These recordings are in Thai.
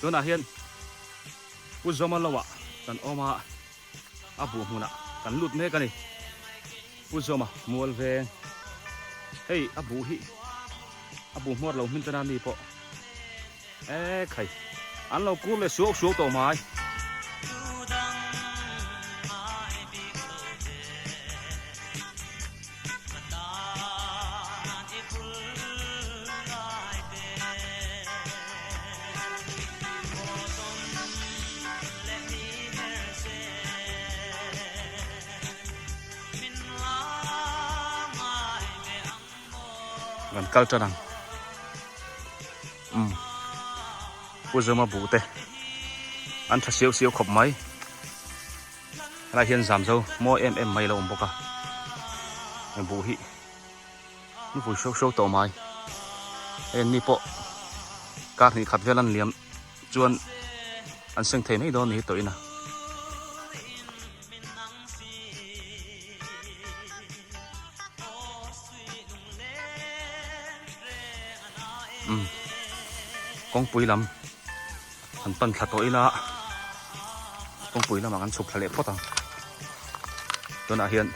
ตัวน่ะเฮียนกูจะมาละวะกันออกมาอาบูมุนะกันลุดเมกันนี่กูจะมามัวเวงเฮ้ยอาบูฮิอาบูมัวเรามินตนานี่ปะใครอันเรากูเลยสวกตัวไม้กันกัลจนังกูจะมาบูเตอันถ้าเสียวขบไหมอะไรเห็นสามเจ้าโม่ไม่เราบอกกันมันบูฮิมันบูโชว์ตัวไม้นี่ปะการนี่ขัดเวลันเหลี่ยมจวนอันเสียงเทไม่โดนนี่ตัวน่ะกองปุ๋ยลำอันต้นขัดตัวอีละกองปุ๋ยลำมันฉุกทะเลพอตังตัวน่ะเฮียน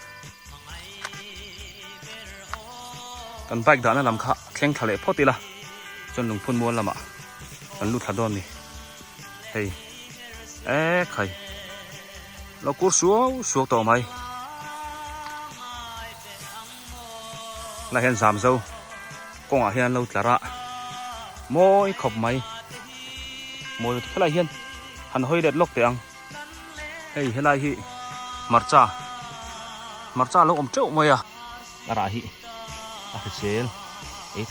กันไปด่านนั่นลำขะแข่งทะเลพอตีละจนลงพุ่นม้วนละมะมันลุดทัดโดนนี่เฮ้ยใครเรากูสวกต่อไหมเราเห็นสามเจ้ากองอาเฮียนเราจะระโม่ขบไหมโม่เท่าไรเฮียนหันห้อยเด็ดลกเตียงเฮ้ยเท่าไรฮิมาร์จ้าลกอมเจ้าไหมอะไรฮิเชล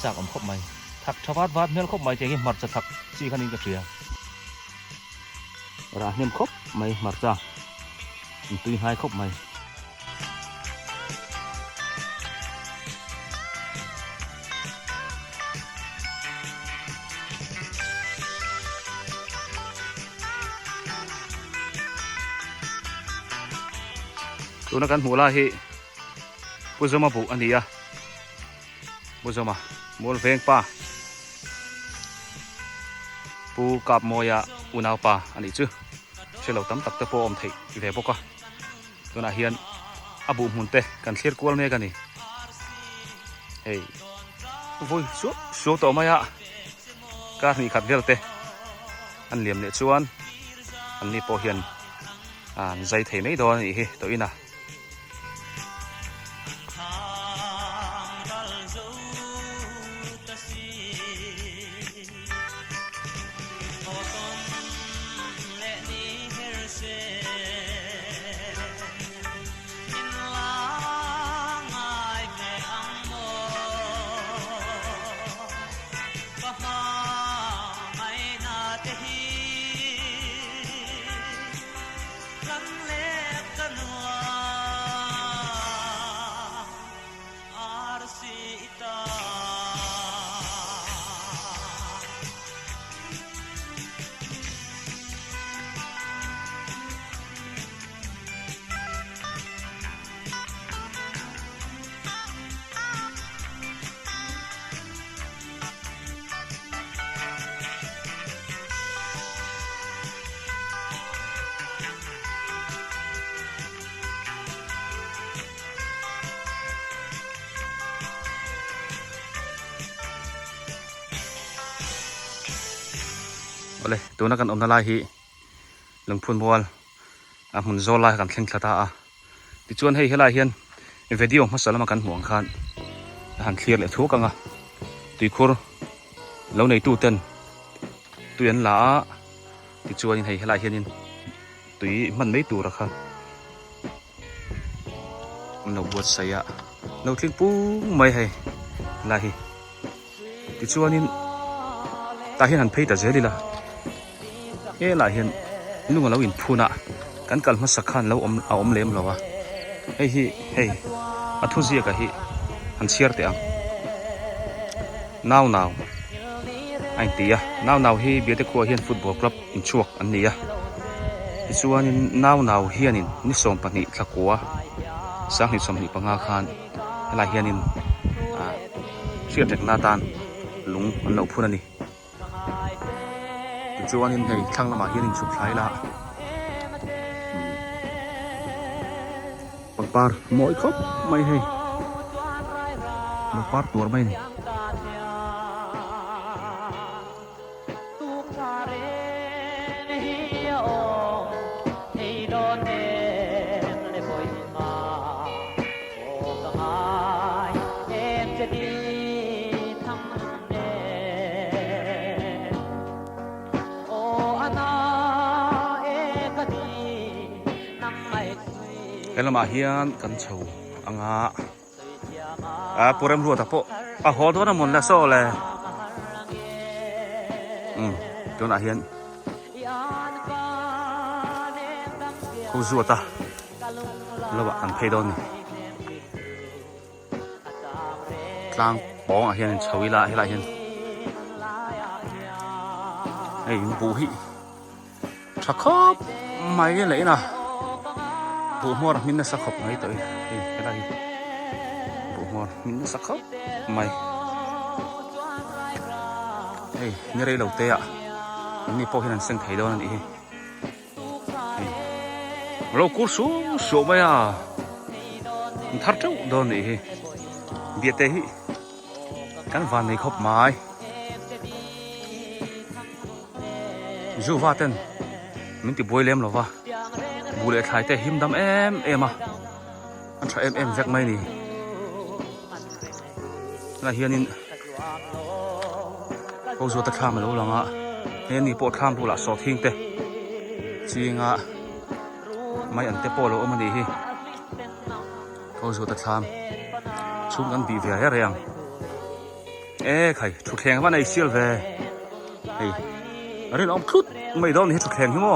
จากอมขบไหมทักชาวบ้านเมื่อขบไหมเจ๊มาร์จ้าทักซีคันนี้ก็เชียอะไรเมื่อขบไหมมาร์จ้าตุยหายขบไหมตัวนักการหัวลาฮิผู้จะมาบุกอันนี้ผู้จะมาโมลเวงป่าผู้กับโมยาอุณาวป่าอันนี้จื้อเชื่อเราตั้มตักตะโพอมไทยอยู่แถวพวกตัวน่ะเฮียนอาบุมุนเตกันเชียร์กวลเมกันนี่เฮ้ยวุ้ยชัวต่อมาการนี่ขัดเวลเตอันเหลี่ยมเนี่ยชวนอันนี้พอเฮียนใจไทยไม่โดนอีกตัวน่ะเลยตัวนักการอมนาลายฮีหลงพูนบอลหุ่นโซลายกันเข่งคลาตาติจวนให้เฮลายเฮียนวิดีโอมาสารมากันห่วงคันหันเคลียร์เลยทุกกันตุยคูร์แล้วในตู้เต้นตุยอันละติจวนให้เฮลายเฮียนตุยมันไม่ตัวละครับเราบวชใส่เราทิ้งปูไม่ให้ลายติจวนนี่ตาเห็นหันเพย์แต่เจดีละหลายเห็นลุงเราอินพูน่ะกันกัลมาสักขันเราเอาเลี้ยมเราวะเฮ้ยอัทุจีกะหันเชียร์เตียงนาวไอ้ตีนาวเบียดกัวเฮียนฟุตบอลคลับอินชวกอันนี้ส่วนนาวเฮียนินนิสมปนิตะกัวสังนิสมนิปังอาคารหลายเฮียนินเชียร์จากนาตานลุงอันเราพูดนี่ จวนนี่ทางละมาเฮียนชุบไผละปักปาร์หมอยครบไม่ให้ปักปาร์ตัวไม่นี่แล้วมาเฮียนกันเฉาอ่างปวดรัวตะโปหอตัวน้ำมันละโซ่เลยตัวน่าเฮียนเขาสัวตาแล้วว่ากันเพดอนกลางปองเฮียนเฉาวิลาเฮียนไอ้บุหิชักคบไม่เลยนะบุหัวมินน่ะสักขบไม่ตัวอะไรบุหัวมินน่ะสักขบไม่นี่อะไรเราเตะนี่พอเห็นสิ่งไทยด้วยนั่นเองเราคูสูสูไม่ทัดเจ้าโดนนี่เบียดเตะกันวันนี้ขบไม่จู่ว่าเต้นมันติดบวยเลี้ยมหรอวะบุเรทายแต่หิมดำอันทราแวกไม่นี่น่าเฮียนินเขาจะตะข้ามมาแล้วหรอเฮียนี่ปวดข้ามดูละสอดทิ้งเตะจริงไม่อันเตะปวดแล้วมันดีเขาจะตะข้ามชุดกันบีเวียอะไรยังใครชุดแข่งว่าในเชียลเว่อะไรน้องครุฑไม่โดนเห็นชุดแข่งใช่ไหม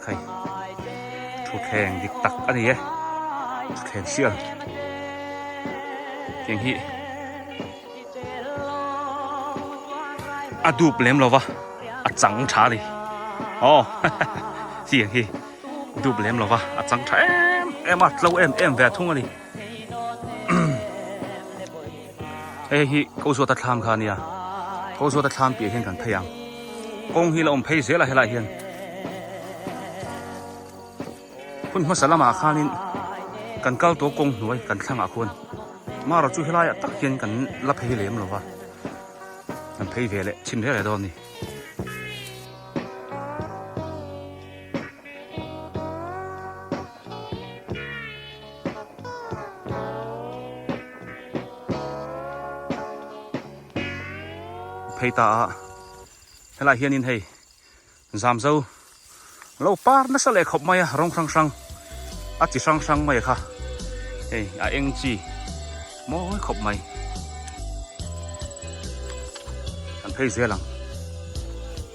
ใครชุดแข่งดิกตักอันนี้ชุดแข่งเชี่ยเก่งฮีดูเปล่มเราวะจังชาดิเสียงฮีดูเปล่มเราวะจังชาเราแวดทุ่งอันนี้ฮีเขาชัวตัดทามขานี่เขาชัวตัดทามเปียเห็นกันพยังกงฮีเราเพย์เสียละเฮลาเฮียนคุณมาสลามาข้านินกันเก้าตัวกงหน่วยกันข้างอาคุณมาเราช่วยให้ไล่ตักเย็นกันรับให้เหลี่ยมหรอวะกันเพย์เวลชินได้อะไรตอนนี้เพย์ตาให้ไล่เฮียนินให้จามเจ้าเราปาร์นั่นสเลขบไม่ร้องครั้งอาจจะครั้งไม่ค่ะเอ็งจีมอขบไม่กันเพย์เสียหลัง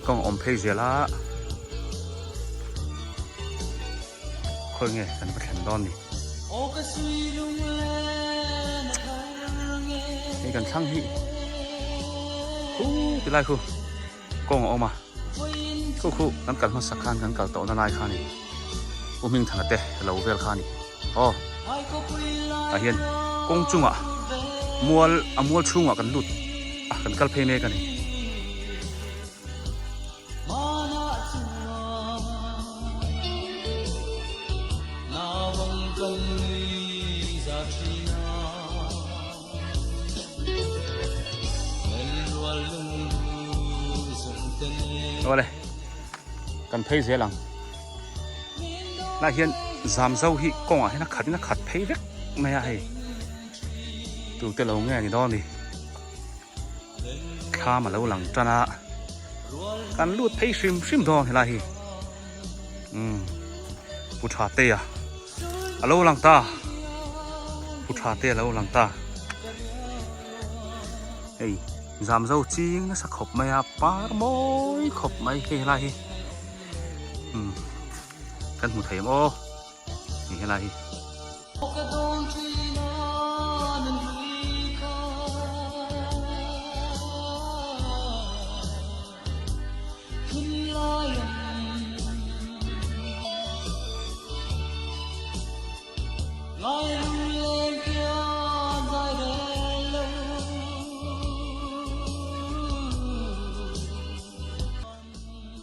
ก็อมเพย์เสียละค่อยไงกันไปแข่งดอนนี่กันช่างฮีเป็นไรครูกงออกมาคู่นั้นกันมาสักครั้งกันกันต่อหน้าข้านี่ผมยังทางเตะเราเวลข้านี่เห็นกงจุงมัวชุ่งกันลุดกันกัลเพเมกันนี่เอาเลยกันเพย์เสียหลังน่าเห็นจามเจ้าฮีกงให้นักขัดเพย์เล็กไม่ให้ตัวเตลงแง่นี่ดอนนี่ข้ามาแล้วหลังจันกันลูดเพย์ชิมดอนเห็นไรผู้ชาเตะแล้วหลังตาผู้ชาเตะแล้วหลังตาจามเจ้าจริงนะสักขบไม่ปาร์มอยขบไม่เห็นไรกันหูไทยมั้งนี่อะไร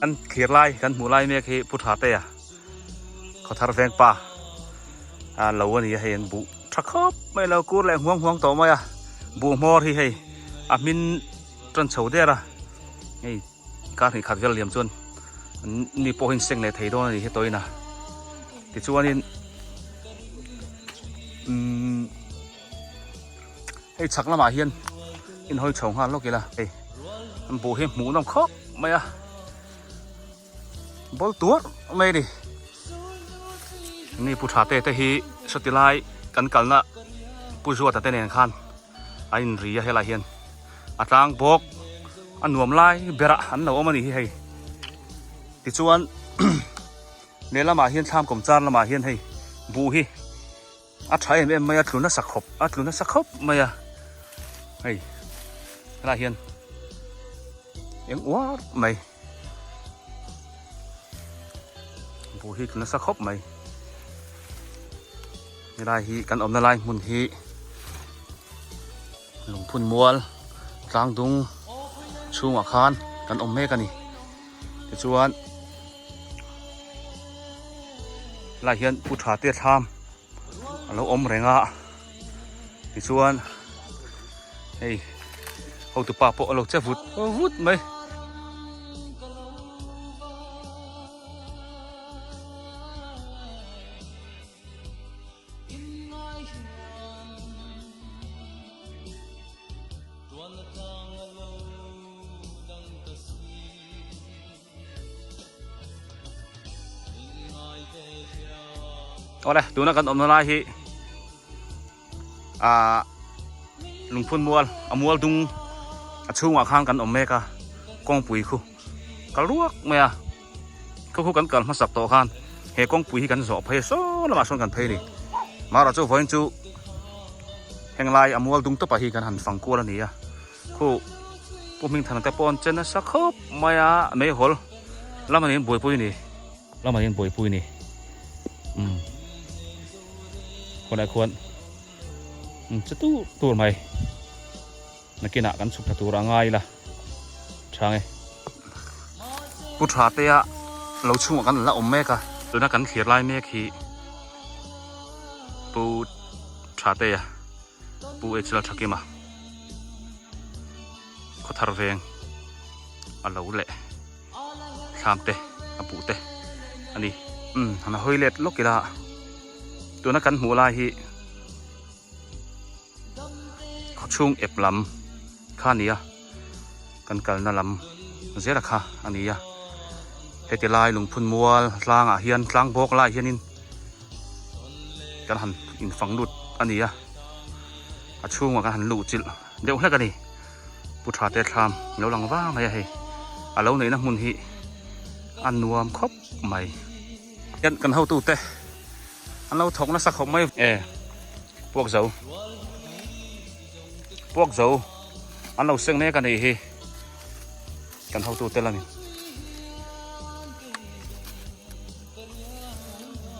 อันเขียดลายกันหมูลายเมียคือพุทธาเตะเขาทาร์แฟงป่าเราวันนี้เห็นบุทักครบไม่เรากูแรงห่วงต่อมาบุมอที่ให้มินจนเฉาเดียร์ไอ้การที่ขัดกันเหลี่ยมจนนี่โปหินเซ็งเลยไทยด้วยนี่ให้ตัวนะที่ชัวนี่ไอ้ชักละมาเฮียนอินหอยฉงหันลูกกี่ละไอ้บุเห็นหมูน้ำครบไม่บอลตัวไม่ดินี่ผู้ชายเตะที่สติไลกันนะผู้ช่วยแต่เตะเนี่ยขันไอ้รีให้ลายเฮียนจางบกหนุ่มลายเบระอันเราเอามานี่ให้ที่ชวนเนี่ยละมาเฮียนทำกลมจานละมาเฮียนให้บูฮีใช้เอ็มไม่ทลุนสักครบทลุนสักครบไม่ให้ลายเฮียนยังว้าไม่บูฮีทลุนสักครบไม่นี่ลายฮีกันอมนาลายมุนฮีหลงพุ่นมัวกลางดุงชูอาคารกันอมเมกันนี่ที่ชวนลายเฮียนผู้ชายเตี้ยทำเราอมแรงที่ชวนเฮ้ยเอาตัวปากโปะเราจะวุดไหมเอาเลยดูนะกันอมนาลายฮีลุงพุ่นมัวมัวดุงชูอาคางกันอมเมกากองปุ๋ยคู่กระลวกเมียคู่กันมาสับต่อกันเฮกองปุ๋ยกันสอบเพย์โซ่ละมาชนกันเพย์นี่มาเราจะฟังจูแห่งลายมัวดุงตัวปะฮีกันหันฝั่งกัวแล้วนี่คู่ปุ่มมิงทันแต่ปอนเจนสักครบเมียไม่หอลแล้วมันเห็นบวยปุยนี่คนใดควรจะตู้ตัวใหม่นักกินกันสุขตัวร่างไงล่ะช่างไงผู้ชายเตะเราช่วยกันละอมเมกะตัวนักกันเขียนลายเมฆีผู้ชายเตะผู้เอชลชักกิมาเขาทาร์เวงเราเละสามเตะปูเตะอันนี้อันนั้นเฮยเล็ดลูกกีฬาตัวนักกันหัวลายฮีเขาช่วงเอฟลำข้านี้กันนั่นลำเสียละค่ะอันนี้เฮติลายหลงพุ่นมัวลางเฮียนลางบกลายเฮียนินกันหันอินฝังหลุดอันนี้ช่วงว่ากันหันหลุดจิตเดี๋ยวแล้วกันนี่ผู้ชายเตะทำแล้วหลังว่าไม่ให้แล้วไหนนะมุนฮีอันนวมครบใหม่ยันกันเข้าตู้เตะอันเราถกนักสักของไม่พวกเจ้าอันเราเซ็งเนี่ยกันนี่ฮีกันเข้าตู้เตะแล้วนี่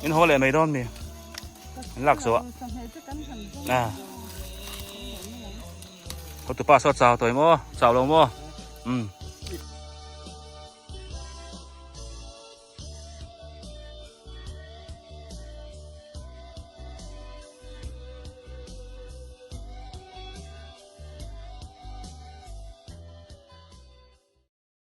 อินหัวเลยไม่ร้อนเนี่ยหลักสวะเขาตัวป้าสอดสาวตัวมั้งสาวลงมั้ง